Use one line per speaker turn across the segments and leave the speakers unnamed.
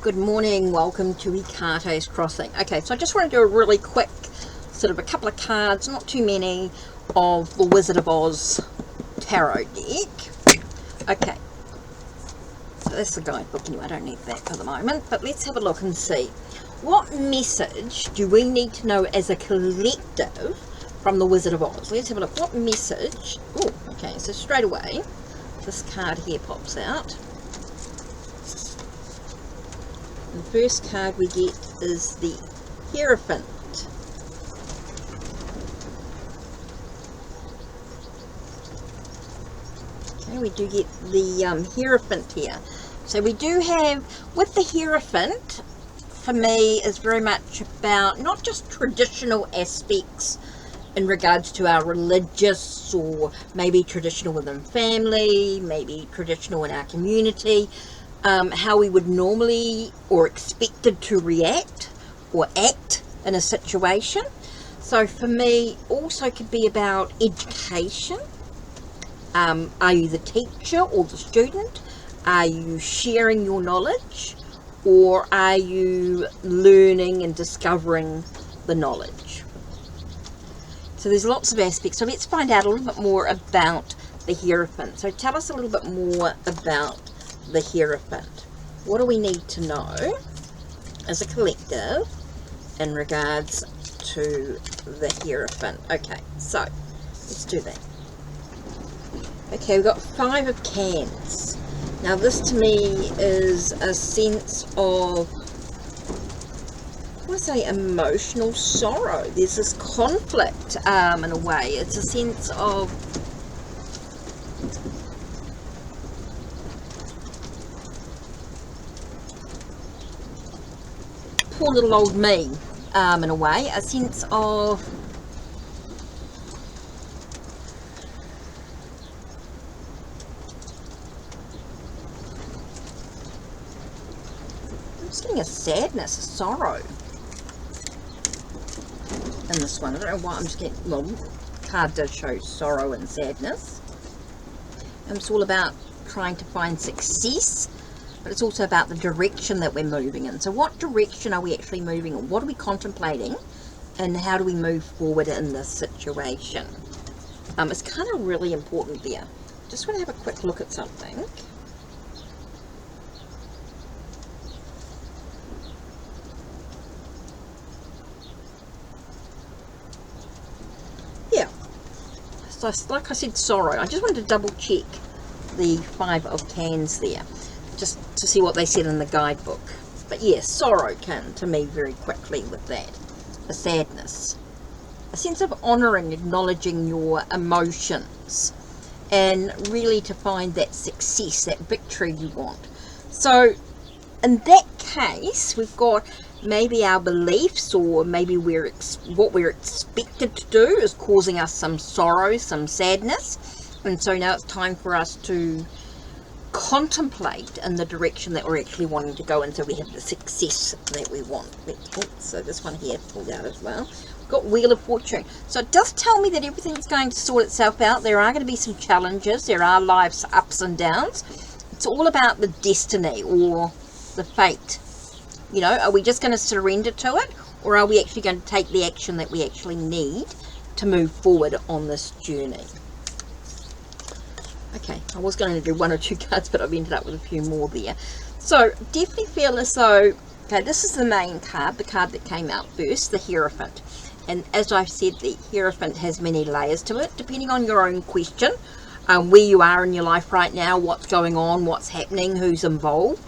Good morning, welcome to Ikate's Crossing. Okay, so I just want to do a really quick, sort of a couple of cards, not too many, of the Wizard of Oz tarot deck. Okay, so that's the guidebook anyway, I don't need that for the moment, but let's have a look and see. What message do we need to know as a collective from the Wizard of Oz? Let's have a look. What message? Oh, okay, so straight away, this card here pops out. The first card we get is the Hierophant. Okay, we do get the Hierophant here. So we do have, with the Hierophant, for me, is very much about not just traditional aspects in regards to our religious, or maybe traditional within family, maybe traditional in our community, how we would normally or expected to react or act in a situation. So for me, also could be about education. Are you the teacher or the student? Are you sharing your knowledge, or are you learning and discovering the knowledge? So there's lots of aspects. So let's find out a little bit more about the Hierophant. So tell us a little bit more about the Hierophant. What do we need to know as a collective in regards to the Hierophant? Okay, so let's do that. Okay, we've got 5 of Cans. Now this to me is a sense of, I want to say, emotional sorrow. There's this conflict in a way. It's a sense of poor little old me, in a way, a sense of I'm just getting a sadness, a sorrow in this one. I don't know why I'm just getting, well, the card does show sorrow and sadness. And it's all about trying to find success, but it's also about the direction that we're moving in. So what direction are we actually moving in? What are we contemplating, and how do we move forward in this situation? It's kind of really important there. Just want to have a quick look at something. Yeah, so like I said, sorrow. I just wanted to double check the 5 of Cans there, just to see what they said in the guidebook. But yes, sorrow can to me very quickly with that. A sadness, a sense of honouring, acknowledging your emotions, and really to find that success, that victory you want. So in that case, we've got maybe our beliefs, or maybe what we're expected to do is causing us some sorrow, some sadness, and so now it's time for us to contemplate in the direction that we're actually wanting to go in, so we have the success that we want. So this one here pulled out as well. We've got Wheel of Fortune. So it does tell me that everything's going to sort itself out. There are going to be some challenges. There are life's ups and downs. It's all about the destiny or the fate. You know, are we just going to surrender to it, or are we actually going to take the action that we actually need to move forward on this journey? Okay, I was going to do 1 or 2 cards, but I've ended up with a few more there. So definitely feel as though, okay, this is the main card, the card that came out first, the Hierophant. And as I've said, the Hierophant has many layers to it, depending on your own question, where you are in your life right now, what's going on, what's happening, who's involved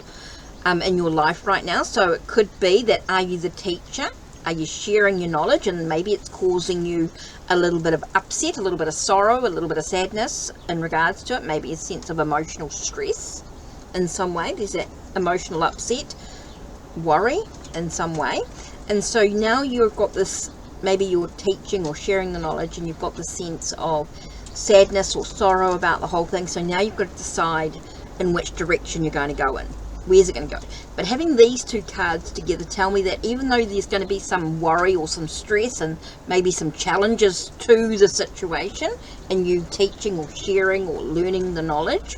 in your life right now. So it could be that, are you the teacher? Are you sharing your knowledge, and maybe it's causing you a little bit of upset, a little bit of sorrow, a little bit of sadness in regards to it, maybe a sense of emotional stress in some way. There's that emotional upset, worry in some way. And so now you've got this, maybe you're teaching or sharing the knowledge, and you've got the sense of sadness or sorrow about the whole thing. So now you've got to decide in which direction you're going to go in. Where's it going to go? But having these 2 cards together tell me that even though there's going to be some worry or some stress and maybe some challenges to the situation, and you teaching or sharing or learning the knowledge,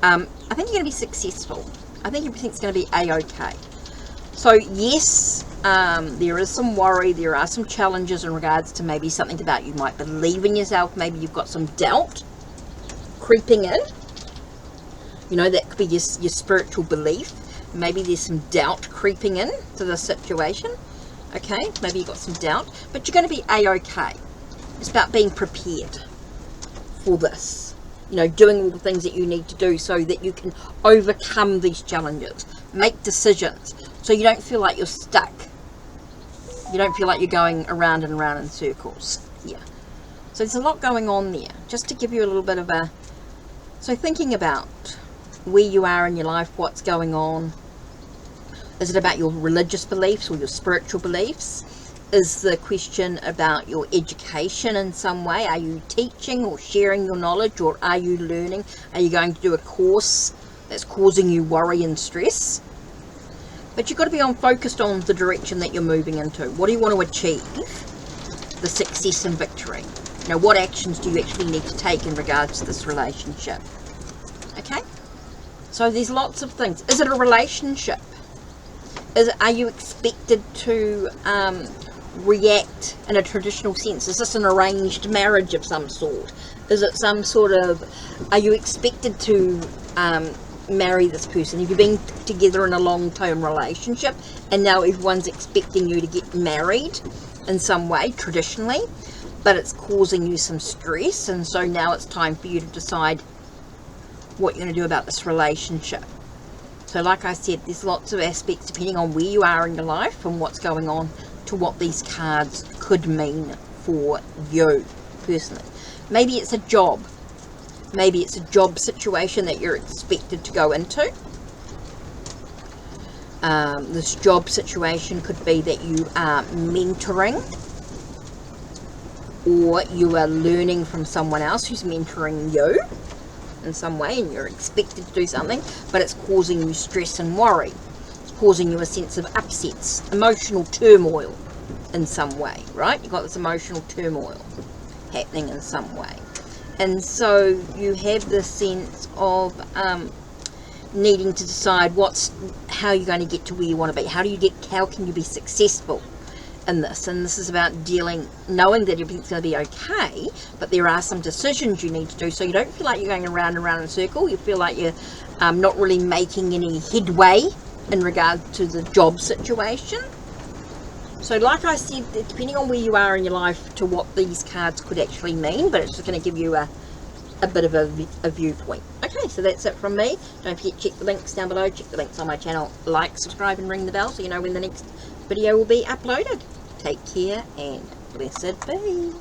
I think you're going to be successful. I think everything's going to be a-okay. So yes, there is some worry, there are some challenges in regards to maybe something about you might believe in yourself, maybe you've got some doubt creeping in. You know, that could be your spiritual belief. Maybe there's some doubt creeping in to the situation. Okay, maybe you've got some doubt, but you're going to be a-okay. It's about being prepared for this. You know, doing all the things that you need to do so that you can overcome these challenges. Make decisions so you don't feel like you're stuck. You don't feel like you're going around and around in circles. Yeah. So there's a lot going on there. Just to give you a little bit of a... So thinking about where you are in your life, what's going on. Is it about your religious beliefs or your spiritual beliefs? Is the question about your education in some way? Are you teaching or sharing your knowledge, or are you learning? Are you going to do a course that's causing you worry and stress? But you've got to be focused on the direction that you're moving into. What do you want to achieve? The success and victory. You know, what actions do you actually need to take in regards to this relationship? Okay? So there's lots of things. Is it a relationship? Are you expected to react in a traditional sense? Is this an arranged marriage of some sort? Is it some sort of... Are you expected to marry this person? Have you been together in a long-term relationship and now everyone's expecting you to get married in some way, traditionally, but it's causing you some stress, and so now it's time for you to decide what you're going to do about this relationship. So like I said, there's lots of aspects depending on where you are in your life and what's going on to what these cards could mean for you personally. Maybe it's a job. Maybe it's a job situation that you're expected to go into. This job situation could be that you are mentoring, or you are learning from someone else who's mentoring you in some way, and you're expected to do something, but it's causing you stress and worry. It's causing you a sense of upsets, emotional turmoil in some way, right? You've got this emotional turmoil happening in some way. And so you have this sense of needing to decide how you're going to get to where you want to be. How can you be successful in this? And this is about knowing that everything's going to be okay, but there are some decisions you need to do, so you don't feel like you're going around and around in a circle. You feel like you're not really making any headway in regard to the job situation. So like I said, depending on where you are in your life to what these cards could actually mean, but it's just going to give you a bit of a viewpoint. Okay, so that's it from me. Don't forget to check the links down below, check the links on my channel, like, subscribe and ring the bell so you know when the next video will be uploaded. Take care and blessed be.